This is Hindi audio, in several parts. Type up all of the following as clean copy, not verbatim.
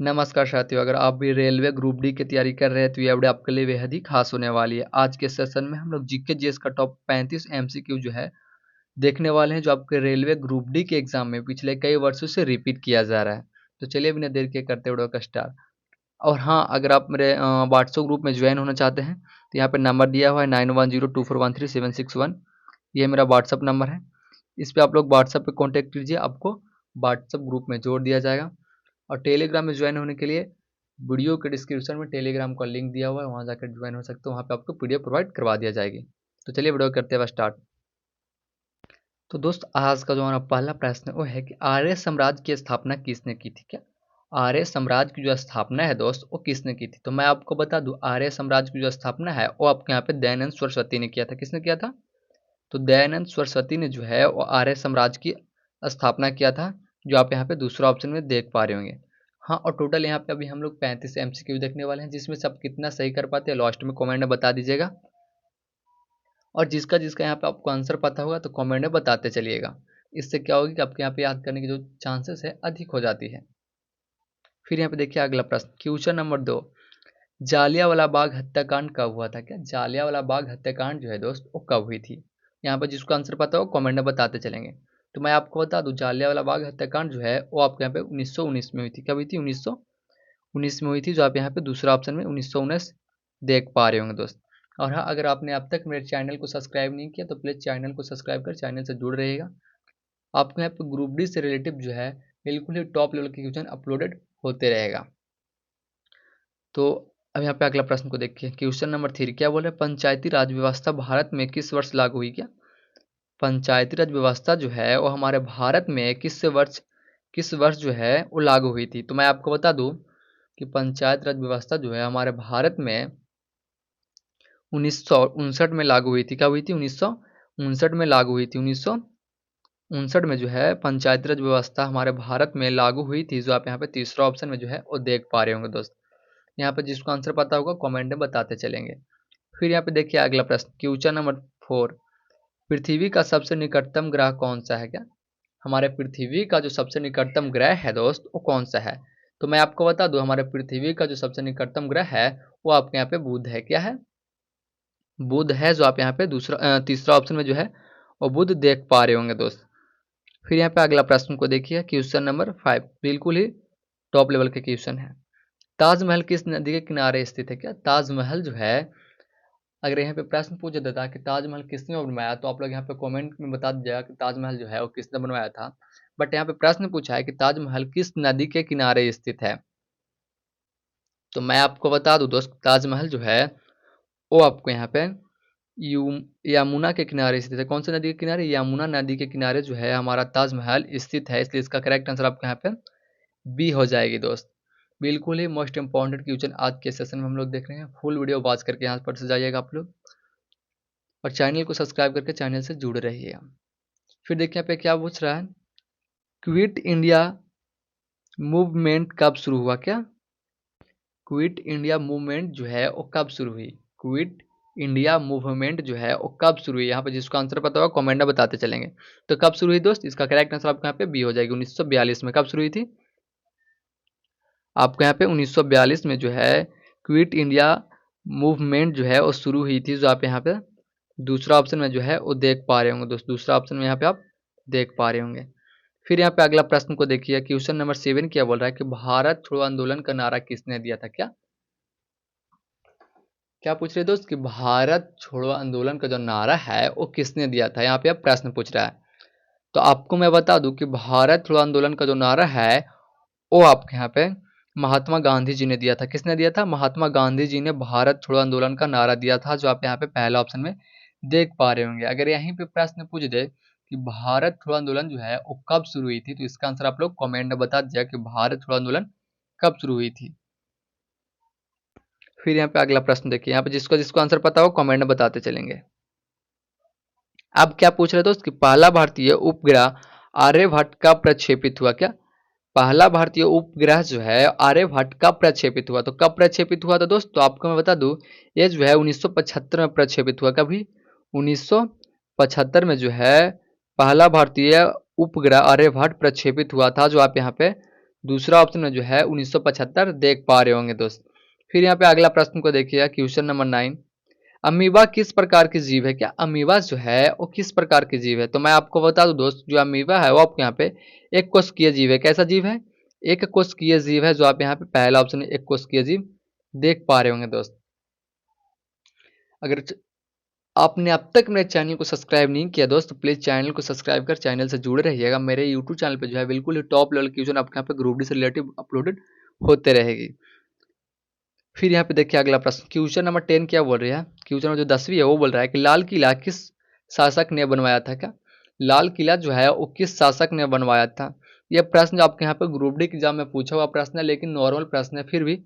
नमस्कार साथियों, अगर आप भी रेलवे ग्रुप डी की तैयारी कर रहे हैं तो ये वीडियो आपके लिए बेहद ही खास होने वाली है। आज के सेशन में हम लोग जीके जीएस का टॉप 35 एमसीक्यू जो है देखने वाले हैं, जो आपके रेलवे ग्रुप डी के एग्जाम में पिछले कई वर्षों से रिपीट किया जा रहा है। तो चलिए बिना देर के करते वीडियो का स्टार्ट। और हाँ, अगर आप मेरे व्हाट्सएप ग्रुप में ज्वाइन होना चाहते हैं तो यहाँ पे नंबर दिया हुआ है 9102413761। ये मेरा व्हाट्सअप नंबर है। इस पर आप लोग व्हाट्सएप पे कॉन्टेक्ट कीजिए, आपको व्हाट्सएप ग्रुप में जोड़ दिया जाएगा। और टेलीग्राम में ज्वाइन होने के लिए वीडियो के डिस्क्रिप्शन में टेलीग्राम का लिंक दिया हुआ है, वहाँ जाकर ज्वाइन हो सकते हो। वहाँ पे आपको पीडीएफ प्रोवाइड करवा दिया जाएगी। तो चलिए वीडियो करते हैं स्टार्ट। तो दोस्त, आज का जो हमारा पहला प्रश्न है वो है कि आर्य साम्राज्य की स्थापना किसने की थी? क्या आर्य साम्राज्य की जो स्थापना है दोस्त, वो किसने की थी? तो मैं आपको बता दूं, आर्य साम्राज्य की जो स्थापना है वो आपके यहाँ पे दयानंद सरस्वती ने किया था। किसने किया था? तो दयानंद सरस्वती ने जो है वो आर्य साम्राज्य की स्थापना किया था, जो आप यहाँ पे दूसरा ऑप्शन में देख पा रहे होंगे। हाँ, और टोटल यहाँ पे अभी हम लोग 35 एमसीक्यू देखने वाले हैं, जिसमें से आप कितना सही कर पाते हैं लास्ट में कमेंट में बता दीजिएगा। और जिसका जिसका यहाँ पे आपको आंसर पता होगा तो कमेंट में बताते चलिएगा। इससे क्या होगी कि आपके यहाँ पे याद करने की जो चांसेस है अधिक हो जाती है। फिर यहाँ पे देखिए अगला प्रश्न, क्वेश्चन नंबर 2, जालियांवाला बाग हत्याकांड कब हुआ था? क्या जालियांवाला बाग हत्याकांड जो है दोस्त वो कब हुई थी? यहाँ पर जिसको आंसर पता हो कमेंट में बताते चलेंगे। तो मैं आपको बता दूं, जालियांवाला बाग हत्याकांड जो है वो आपके यहाँ पे 1919 में हुई थी। कब हुई थी? 1919 में हुई थी, जो आप यहाँ पे दूसरा ऑप्शन में 1919 देख पा रहे होंगे दोस्त। और हाँ, अगर आपने अब तक मेरे चैनल को सब्सक्राइब नहीं किया तो प्लीज़ चैनल को सब्सक्राइब कर चैनल से जुड़ रहिएगा। आपको यहाँ पे ग्रुप डी से रिलेटिव जो है बिल्कुल ही टॉप लेवल के क्वेश्चन अपलोडेड होते रहेगा। तो अब यहाँ पे अगला प्रश्न को देखिए, क्वेश्चन नंबर 3 क्या बोल रहे हैं, पंचायती राज व्यवस्था भारत में किस वर्ष लागू हुई? क्या पंचायती राज व्यवस्था जो है वो हमारे भारत में किस वर्ष जो है वो लागू हुई थी? तो मैं आपको बता दूं कि पंचायत राज व्यवस्था जो है हमारे भारत में 1959 में लागू हुई थी। क्या हुई थी? 1959 में लागू हुई थी। 1959 में जो है पंचायती राज व्यवस्था हमारे भारत में लागू हुई थी, जो आप यहाँ पे तीसरा ऑप्शन में जो है वो देख पा रहे होंगे दोस्त। यहाँ पे जिसको आंसर पता होगा कमेंट में बताते चलेंगे। फिर यहाँ पे देखिए अगला प्रश्न, क्वेश्चन नंबर 4, पृथ्वी का सबसे निकटतम ग्रह कौन सा है? क्या हमारे पृथ्वी का जो सबसे निकटतम ग्रह है दोस्त वो कौन सा है? तो मैं आपको बता दूं, हमारे पृथ्वी का जो सबसे निकटतम ग्रह है वो आपके यहाँ पे बुध है। क्या है? बुध है, जो आप यहाँ पे तीसरा ऑप्शन में जो है वो बुध देख पा रहे होंगे दोस्त। फिर यहाँ पे अगला प्रश्न को देखिए, क्वेश्चन नंबर 5, बिल्कुल ही टॉप लेवल के क्वेश्चन है। ताजमहल किस नदी के किनारे स्थित है? क्या ताजमहल जो है, अगर यहाँ पे प्रश्न पूछ देता कि ताजमहल किसने बनवाया तो आप लोग यहाँ पे कमेंट में बता दीजिएगा कि ताजमहल जो है वो किसने बनवाया था। बट यहाँ पे प्रश्न पूछा है कि ताजमहल किस नदी के किनारे स्थित है। तो मैं आपको बता दूं दोस्त, ताजमहल जो है वो आपको यहाँ पे यू यमुना के किनारे स्थित है। कौन सी नदी के किनारे? यमुना नदी के किनारे जो है हमारा ताजमहल स्थित है, इसलिए इसका करेक्ट आंसर आपको यहाँ पे बी हो जाएगी दोस्त। बिल्कुल ही मोस्ट इंपॉर्टेंट क्वेश्चन आज के सेशन में हम लोग देख रहे हैं। फुल वीडियो वॉच करके यहाँ पर से जाइएगा आप लोग, और चैनल को सब्सक्राइब करके चैनल से जुड़े रहिएगा। फिर देखिए यहाँ पे क्या पूछ रहा है, क्विट इंडिया मूवमेंट कब शुरू हुआ? क्या क्विट इंडिया मूवमेंट जो है वो कब शुरू हुई? क्विट इंडिया मूवमेंट जो है वो कब शुरू हुई? यहाँ पे जिसको आंसर पता होगा कमेंट में बताते चलेंगे। तो कब शुरू हुई दोस्त? इसका करेक्ट आंसर आपको यहाँ पे बी हो जाएगी। 1942 में। कब शुरू हुई थी? आपको यहाँ पे 1942 में जो है क्विट इंडिया मूवमेंट जो है वो शुरू हुई थी, जो आप यहाँ पे दूसरा ऑप्शन में जो है वो देख पा रहे होंगे दोस्त। दूसरा ऑप्शन में यहाँ पे आप देख पा रहे होंगे। फिर यहाँ पे अगला प्रश्न को देखिए, क्वेश्चन नंबर 7 क्या बोल रहा है कि भारत छोड़ो आंदोलन का नारा किसने दिया था? क्या क्या पूछ रहे दोस्त कि भारत छोड़ो आंदोलन का जो नारा है वो किसने दिया था? यहाँ पे आप प्रश्न पूछ रहा है। तो आपको मैं बता दूं कि भारत छोड़ो आंदोलन का जो नारा है वो आपके यहाँ पे महात्मा गांधी जी ने दिया था। किसने दिया था? महात्मा गांधी जी ने भारत छोड़ो आंदोलन का नारा दिया था, जो आप यहाँ पे पहला ऑप्शन में देख पा रहे होंगे। अगर यहीं पे प्रश्न पूछ दे कि भारत छोड़ो आंदोलन जो है वो कब शुरू हुई थी, तो इसका आंसर आप लोग कमेंट में बता दीजिएगा कि भारत छोड़ो आंदोलन कब शुरू हुई थी। फिर यहाँ पे अगला प्रश्न देखिए, यहाँ पे जिसको जिसको आंसर पता हो कमेंट में बताते चलेंगे। अब क्या पूछ रहे दोस्त कि पहला भारतीय उपग्रह आर्यभट्ट कब प्रक्षेपित हुआ? क्या पहला भारतीय उपग्रह जो है आर्यभट्ट कब प्रक्षेपित हुआ? तो कब प्रक्षेपित हुआ था दोस्त? तो आपको मैं बता दूं, ये जो है 1975 में प्रक्षेपित हुआ। कभी 1975 में जो है पहला भारतीय उपग्रह आर्यभट्ट प्रक्षेपित हुआ था, जो आप यहाँ पे दूसरा ऑप्शन में जो है 1975 देख पा रहे होंगे दोस्त। फिर यहाँ पे अगला प्रश्न को देखिएगा, क्वेश्चन नंबर 9। अमीबा किस प्रकार की जीव है? क्या अमीबा जो है वो किस प्रकार की जीव है? तो मैं आपको बता दूं दोस्त, जो अमीबा है वो आपके यहाँ पे एक कोशिकीय जीव है। कैसा जीव है? एक कोशिकीय जीव है, जो आप यहाँ पे पहला ऑप्शन एक कोशिकीय जीव देख पा रहे होंगे दोस्त। अगर आपने अब तक मेरे चैनल को सब्सक्राइब नहीं किया दोस्त, तो प्लीज चैनल को सब्सक्राइब कर चैनल से जुड़े रहिएगा। मेरे यूट्यूब चैनल पे जो है बिल्कुल ही टॉप लेवल क्वेश्चन आपके यहाँ पे ग्रुप डी से रिलेटिव अपलोडेड होते रहेगी। फिर यहाँ पे देखिए अगला प्रश्न, क्वेश्चन नंबर 10 क्या बोल रहा है? क्वेश्चन नंबर जो 10वीं है वो बोल रहा है कि लाल किला किस शासक ने बनवाया था? क्या लाल किला जो है वो किस शासक ने बनवाया था? यह प्रश्न जो आपके यहाँ पे ग्रुप डी एग्जाम में पूछा हुआ प्रश्न है, लेकिन नॉर्मल प्रश्न है। फिर भी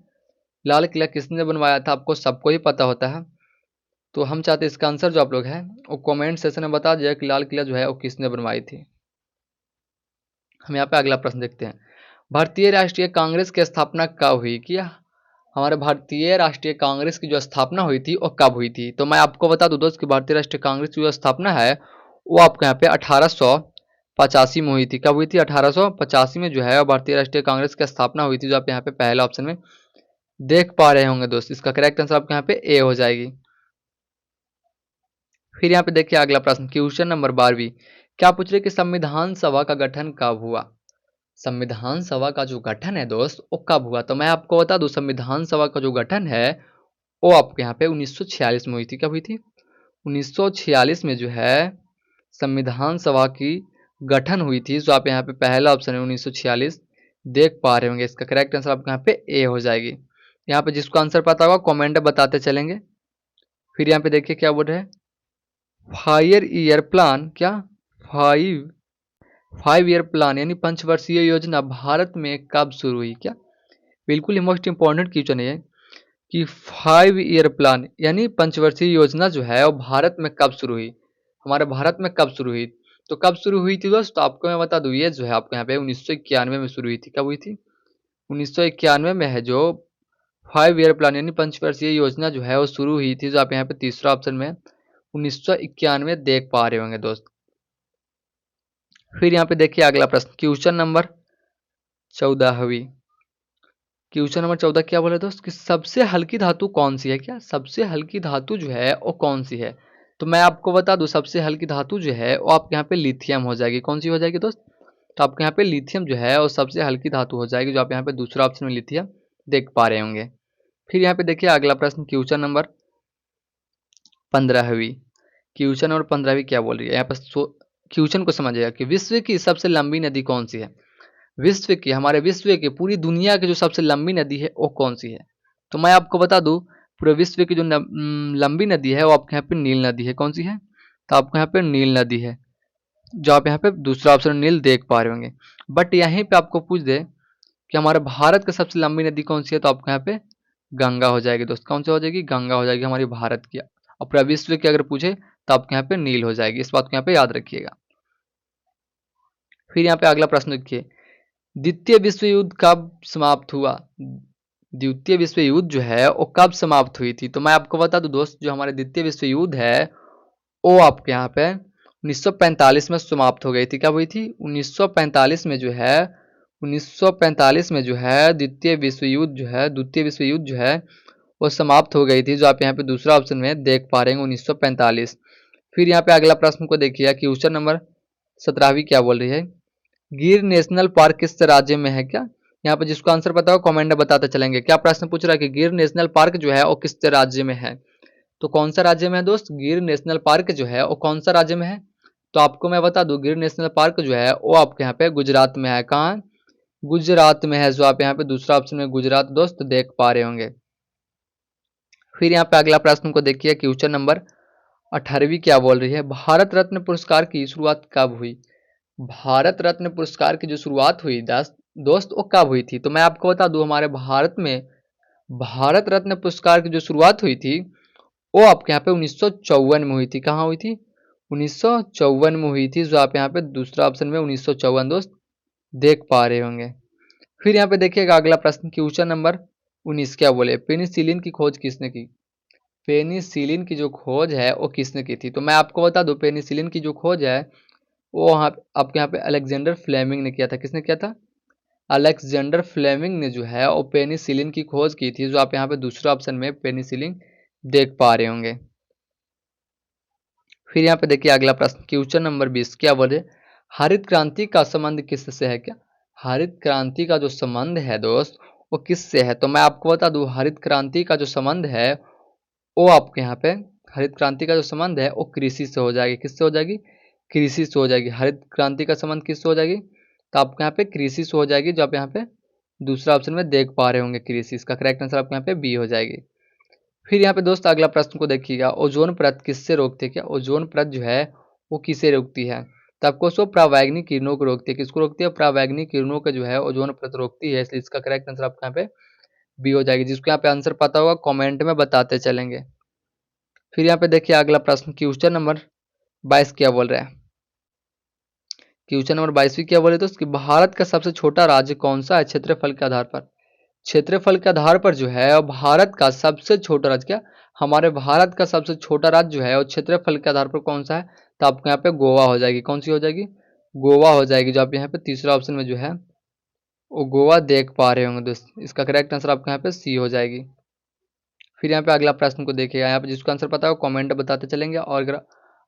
लाल किला किसने बनवाया था आपको सबको ही पता होता है। तो हम चाहते हैं इसका आंसर जो आप लोग है वो कमेंट सेक्शन में बता दिया कि लाल किला जो है वो किसने बनवाई थी। हम यहाँ पे अगला प्रश्न देखते हैं, भारतीय राष्ट्रीय कांग्रेस की स्थापना कब हुई? क्या हमारे भारतीय राष्ट्रीय कांग्रेस की जो स्थापना हुई थी वो कब हुई थी? तो मैं आपको बता दूं दोस्त कि भारतीय राष्ट्रीय कांग्रेस की जो स्थापना है वो आपके यहाँ पे 1885 में हुई थी। कब हुई थी? 1885 में जो है भारतीय राष्ट्रीय कांग्रेस की स्थापना हुई थी, जो आप यहाँ पे पहला ऑप्शन में देख पा रहे होंगे दोस्त। इसका करेक्ट आंसर आपके यहाँ पे ए हो जाएगी। फिर यहाँ पे देखिए अगला प्रश्न, क्वेश्चन नंबर 12वीं क्या पूछ रहे कि संविधान सभा का गठन कब हुआ? संविधान सभा का जो गठन है दोस्त वो कब हुआ? तो मैं आपको बता दूं, संविधान सभा का जो गठन है वो आपके यहाँ पे 1946 में हुई थी। कब हुई थी? 1946 में जो है संविधान सभा की गठन हुई थी, जो आप यहाँ पे पहला ऑप्शन है 1946 देख पा रहे होंगे। इसका करेक्ट आंसर आपके यहाँ पे ए हो जाएगी। यहाँ पे जिसको आंसर पता होगा कमेंट में बताते चलेंगे। फिर यहाँ पे देखिए क्या बोल रहे हैं, 5 ईयर प्लान। क्या 5 ईयर प्लान यानी पंचवर्षीय योजना भारत में कब शुरू हुई? क्या बिल्कुल ही मोस्ट इंपॉर्टेंट क्वेश्चन है कि 5 ईयर प्लान यानी पंचवर्षीय योजना जो है वो भारत में कब शुरू हुई? हमारे भारत में कब शुरू हुई? तो कब शुरू हुई थी दोस्त? तो आपको मैं बता दूं, ये जो है आपको यहाँ पे 1991 में शुरू हुई थी। कब हुई थी? 1991 में है जो 5 ईयर प्लान यानी पंचवर्षीय योजना जो है वो शुरू हुई थी, जो आप यहाँ पे तीसरा ऑप्शन में 1991 देख पा रहे होंगे दोस्त। फिर यहाँ पे देखिए अगला प्रश्न, क्वेश्चन नंबर 14वीं। क्वेश्चन नंबर 14 क्या बोले दोस्त कि सबसे हल्की धातु कौन सी है? क्या सबसे हल्की धातु जो है वो कौन सी है? तो मैं आपको बता दूं, सबसे हल्की धातु जो है वो आपके यहाँ पे लिथियम हो जाएगी। कौन सी हो जाएगी दोस्त? तो आपके यहाँ पे लिथियम जो है वो सबसे हल्की धातु हो जाएगी, जो आप यहाँ पे दूसरा ऑप्शन में लिथियम देख पा रहे होंगे। फिर यहाँ पे देखिए अगला प्रश्न, क्वेश्चन नंबर 15वीं। क्वेश्चन नंबर 15वीं क्या बोल रही है? यहाँ पर क्वेश्चन को समझिएगा कि विश्व की सबसे लंबी नदी कौन सी है? विश्व की, हमारे विश्व की, पूरी दुनिया की जो सबसे लंबी नदी है वो कौन सी है? तो मैं आपको बता दूं, पूरे विश्व की जो लंबी नदी है वो आपके यहाँ पे नील नदी है। कौन सी है? तो आपको यहाँ पे नील नदी है, जो आप यहाँ पे दूसरा ऑप्शन नील देख पा रहे होंगे। बट यहीं पे आपको पूछ दे कि हमारे भारत की सबसे लंबी नदी कौन सी है, तो आपको यहाँ पे गंगा हो जाएगी दोस्त। कौन सी हो जाएगी? गंगा हो जाएगी हमारी भारत की। और पूरा विश्व की अगर पूछे तो आपके यहाँ पे नील हो जाएगी। इस बात को यहाँ पे याद रखिएगा। फिर यहाँ पे अगला प्रश्न देखिए, द्वितीय विश्व युद्ध कब समाप्त हुआ? द्वितीय विश्व युद्ध जो है वो कब समाप्त हुई थी? तो मैं आपको बता दूं दोस्त, जो हमारे द्वितीय विश्व युद्ध है वो आपके यहाँ पे 1945 में समाप्त हो गई थी। कब हुई थी? 1945 में जो है 1945 में जो है द्वितीय विश्व युद्ध जो है वो समाप्त हो गई थी, जो आप यहाँ पे दूसरा ऑप्शन में देख पा रहे हैं 1945। फिर यहाँ पे अगला प्रश्न को देखिए, क्वेश्चन नंबर 17वीं क्या बोल रही है, गिर नेशनल पार्क किस राज्य में है? क्या यहाँ पे जिसको आंसर पता हो कमेंट में बताते चलेंगे। क्या प्रश्न पूछ रहा है कि गिर नेशनल पार्क जो है वो किस राज्य में है? तो कौन सा राज्य में है दोस्त? गिर नेशनल पार्क जो है वो कौन सा राज्य में है? तो आपको मैं बता दूं, गिर नेशनल पार्क जो है वो आपके यहाँ पे गुजरात में है। कहाँ? गुजरात में है, जो आप यहाँ पे दूसरा ऑप्शन में गुजरात दोस्त देख पा रहे होंगे। फिर यहाँ पे अगला प्रश्न को देखिए, क्वेश्चन नंबर 18वीं क्या बोल रही है, भारत रत्न पुरस्कार की शुरुआत कब हुई? भारत रत्न पुरस्कार की जो शुरुआत हुई दोस्त वो कब हुई थी? तो मैं आपको बता दूं, हमारे भारत में भारत रत्न पुरस्कार की जो शुरुआत हुई थी वो आपके यहाँ पे 1954 में हुई थी। कहाँ हुई थी? 1954 में हुई थी, जो आप यहाँ पे दूसरा ऑप्शन में 1954 दोस्त देख पा रहे होंगे। फिर यहाँ पे देखिएगा अगला प्रश्न, क्वेश्चन नंबर 19 क्या बोले, पेनिसिलिन की खोज किसने की? पेनिसिलिन की जो खोज है वो किसने की थी? तो मैं आपको बता दूं, पेनिसिलिन की जो खोज है वो वहाँ आपके यहाँ पे अलेक्जेंडर फ्लेमिंग ने किया था। किसने किया था? अलेक्जेंडर फ्लेमिंग ने जो है वो पेनिसिलिन की खोज की थी, जो आप यहाँ पे दूसरे ऑप्शन में पेनिसिलिन देख पा रहे होंगे। फिर यहाँ पे देखिए अगला प्रश्न क्वेश्चन नंबर 20 क्या बोले, हरित क्रांति का संबंध किससे है? क्या हरित क्रांति का जो संबंध है दोस्त वो किससे है? तो मैं आपको बता दूं हरित क्रांति का जो संबंध है वो आपके यहाँ पे हरित क्रांति का जो संबंध है वो कृषि से हो जाएगी। किससे हो जाएगी? कृषि से हो जाएगी। हरित क्रांति का संबंध किससे हो जाएगी? तो आपके यहाँ पे कृषि से हो जाएगी, जो आप यहाँ पे दूसरा ऑप्शन में देख पा रहे होंगे कृषि। इसका करेक्ट आंसर आपके यहाँ पे बी हो जाएगी। फिर यहाँ पे दोस्त अगला प्रश्न को देखिएगा, ओजोन परत किससे रोकती है? क्या ओजोन परत जो है वो किसे रोकती है? तो आपको सो परावैंगिक किरणों को रोकती है। किसको रोकती है? परावैंगिक किरणों को जो है ओजोन परत रोकती है, इसलिए इसका करेक्ट आंसर आपके यहाँ पे बी हो जाएगी। जिसको यहाँ पे आंसर पता होगा कमेंट में बताते चलेंगे। फिर यहाँ पे देखिए अगला प्रश्न क्वेश्चन नंबर 22 क्या बोल रहा है। क्वेश्चन नंबर 22 क्या बोले तो भारत का सबसे छोटा राज्य कौन सा है क्षेत्रफल के आधार पर? क्षेत्रफल के आधार पर जो है भारत का सबसे छोटा राज्य क्या हमारे भारत का सबसे छोटा राज्य जो है और क्षेत्रफल के आधार पर कौन सा है? तो आपको यहाँ पे गोवा हो जाएगी। कौन सी हो जाएगी? गोवा हो जाएगी, जो आप यहाँ पे तीसरा ऑप्शन में जो है वो गोवा देख पा रहे होंगे दोस्त। इसका करेक्ट आंसर आपके यहाँ पे सी हो जाएगी। फिर यहाँ पे अगला प्रश्न को देखिएगा, यहाँ पे जिसको आंसर पता हो कमेंट बताते चलेंगे। और अगर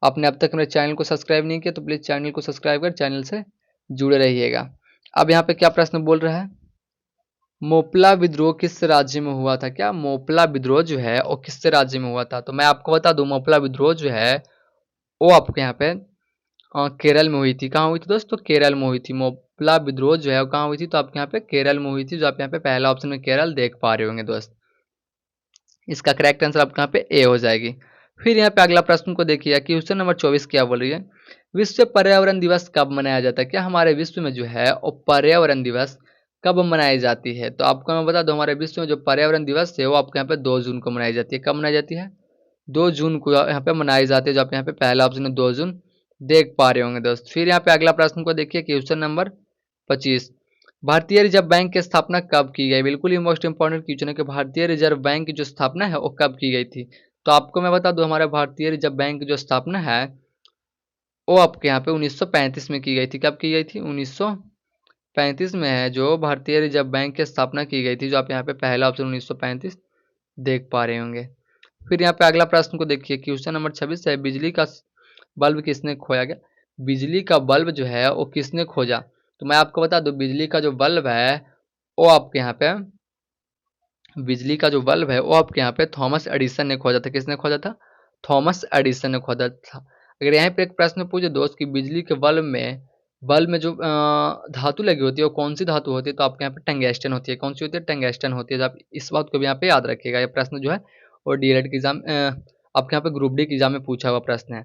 आपने अब तक मेरे चैनल को सब्सक्राइब नहीं किया तो प्लीज़ चैनल को सब्सक्राइब कर चैनल से जुड़े रहिएगा। अब यहाँ पे क्या प्रश्न बोल रहा है, मोपला विद्रोह किस राज्य में हुआ था? क्या मोपला विद्रोह जो है वो किस राज्य में हुआ था? तो मैं आपको बता दूं मोपला विद्रोह जो है वो आपके यहाँ पे केरल में हुई थी। कहाँ हुई थी दोस्तों? केरल में हुई थी। मोपला विद्रोह जो है वो कहाँ हुई थी? तो आपके यहाँ पे केरल में हुई थी, जो आप यहाँ पे पहला ऑप्शन में केरल देख पा रहे होंगे दोस्त। इसका करेक्ट आंसर आपके यहाँ पे ए हो जाएगी। फिर यहाँ पे अगला प्रश्न को देखिए, क्वेश्चन नंबर 24 क्या बोल रही है, विश्व पर्यावरण दिवस कब मनाया जाता है? क्या हमारे विश्व में जो है वो पर्यावरण दिवस कब मनाई जाती है? तो आपको मैं बता दूं हमारे विश्व में जो पर्यावरण दिवस है वो आपके यहाँ पे 2 जून को मनाई जाती है। कब मनाई जाती है? 2 जून को यहाँ पे मनाई जाती है, जो आप यहाँ पे पहला ऑप्शन है 2 जून देख पा रहे होंगे दोस्त। फिर यहाँ पे अगला प्रश्न को देखिए क्वेश्चन नंबर 25, भारतीय रिजर्व बैंक की स्थापना कब की गई? बिल्कुल ही मोस्ट इंपॉर्टेंट क्वेश्चन है कि भारतीय रिजर्व बैंक की जो स्थापना है वो कब की गई थी? तो आपको मैं बता दूं हमारे भारतीय रिजर्व बैंक की जो स्थापना है वो आपके यहाँ पे 1935 में की गई थी। कब की गई थी? 1935 में है जो भारतीय रिजर्व बैंक की स्थापना की गई थी, जो आप यहाँ पे पहला ऑप्शन 1935 देख पा रहे होंगे। फिर यहाँ पे अगला प्रश्न को देखिए, क्वेश्चन नंबर 26 है, बिजली का बल्ब किसने खोया? गया बिजली का बल्ब जो है वो किसने खोजा? तो मैं आपको बता दूं बिजली का जो बल्ब है वो आपके यहाँ पे बिजली का जो बल्ब है वो आपके यहाँ पे थॉमस एडिसन ने खोजा था। किसने खोजा था? थॉमस एडिसन ने खोजा था। अगर यहाँ पे एक प्रश्न पूछे दोस्त कि बिजली के बल्ब में जो धातु लगी होती है वो कौन सी धातु होती है? तो आपके यहाँ पे टंगस्टन होती है। कौन सी होती है? टंगस्टन होती है। तो आप इस बात को भी यहाँ पे याद रखिएगा। ये प्रश्न जो है और डीएलएड के एग्जाम आपके यहाँ पे ग्रुप डी के एग्जाम में पूछा हुआ प्रश्न है।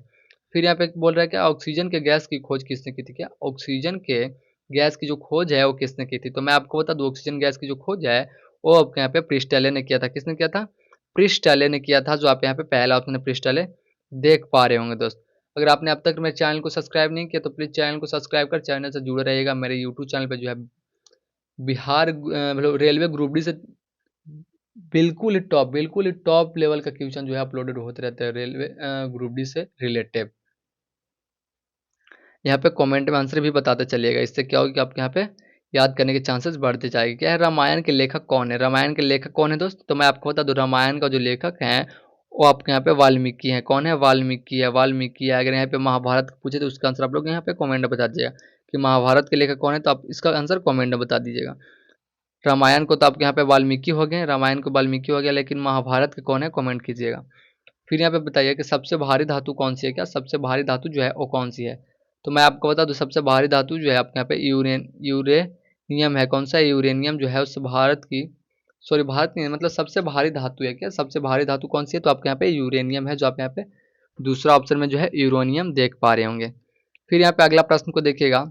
फिर यहाँ पे बोल रहा है कि ऑक्सीजन के गैस की खोज किसने की थी? क्या ऑक्सीजन के गैस की जो खोज है वो किसने की थी? तो मैं आपको बता दूं ऑक्सीजन गैस की जो खोज है वो आपके यहाँ पे प्रिस्टले ने किया था। किसने किया था? प्रिस्टले ने किया था, जो आप यहाँ पे पहला ऑप्शन प्रिस्टले देख पा रहे होंगे दोस्त। अगर आपने अब तक मेरे चैनल को सब्सक्राइब नहीं किया तो प्लीज़ चैनल को सब्सक्राइब कर चैनल से जुड़े रहिएगा। मेरे यूट्यूब चैनल पे जो है बिहार मतलब रेलवे ग्रुप डी से बिल्कुल ही टॉप लेवल का क्वेश्चन जो है अपलोडेड होते रहते हैं रेलवे ग्रुप डी से रिलेटेड। यहाँ पे कमेंट में आंसर भी बताते चलिएगा। इससे क्या होगा कि आपके यहाँ पे याद करने के चांसेस बढ़ते जाएंगे। क्या है, रामायण के लेखक कौन है? रामायण के लेखक कौन है दोस्त? तो मैं आपको बता दूं रामायण का जो लेखक है वो आपके यहाँ पे वाल्मीकि है। कौन है? वाल्मीकि है। अगर यहाँ पे महाभारत पूछे तो उसका आंसर आप लोग यहाँ पे कमेंट में बता दीजिएगा कि महाभारत के लेखक कौन है, तो आप इसका आंसर कमेंट में बता दीजिएगा। रामायण को तो आपके यहाँ पे वाल्मीकि हो गए, रामायण को वाल्मीकि हो गया, लेकिन महाभारत के कौन है कमेंट कीजिएगा। फिर यहाँ पे बताइए कि सबसे भारी धातु कौन सी है? क्या सबसे भारी धातु जो है वो कौन सी है? तो मैं आपको बता दूं सबसे भारी धातु जो है आपके यहाँ पे यूरेनियम है। कौन सा है? यूरेनियम जो है उससे भारत की सॉरी भारत नहीं है, मतलब सबसे भारी धातु है। क्या सबसे भारी धातु कौन सी है? तो आपके यहाँ पे यूरेनियम है, जो आप यहाँ पे दूसरा ऑप्शन में जो है यूरेनियम देख पा रहे होंगे। फिर यहाँ पे अगला प्रश्न को देखिएगा,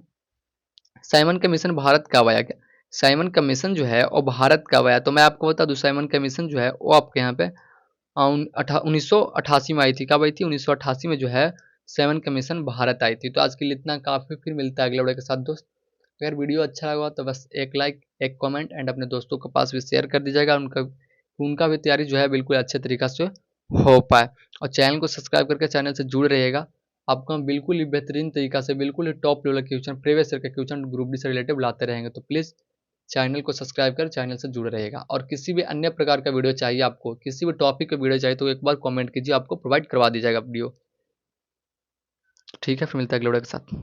साइमन का मिशन भारत कब आया? क्या साइमन का मिशन जो है वो भारत कब आया? तो मैं आपको बता दूं साइमन का मिशन जो है वो आपके यहाँ पे 1988 में आई थी। कब आई थी? 1988 में जो है सेवन कमीशन भारत आई थी। तो आज के लिए इतना काफ़ी, फिर मिलता है अगले वीडियो के साथ दोस्त। अगर वीडियो अच्छा लगा तो बस एक लाइक एक कमेंट एंड अपने दोस्तों के पास भी शेयर कर दीजिएगा, उनका उनका भी तैयारी जो है बिल्कुल अच्छे तरीक़ा से हो पाए। और चैनल को सब्सक्राइब करके चैनल से जुड़े रहिएगा। आपको हम बिल्कुल ही बेहतरीन तरीक़ा से बिल्कुल ही टॉप लेवल के क्वेश्चन प्रीवियस ईयर के क्वेश्चन ग्रुप डी से रिलेटेड लाते रहेंगे। तो प्लीज़ चैनल को सब्सक्राइब कर चैनल से जुड़े रहिएगा। और किसी भी अन्य प्रकार का वीडियो चाहिए आपको, किसी भी टॉपिक का वीडियो चाहिए तो एक बार कमेंट कीजिए, आपको प्रोवाइड करवा दी जाएगा वीडियो। ठीक है, फिर मिलता है अगले वीडियो के साथ।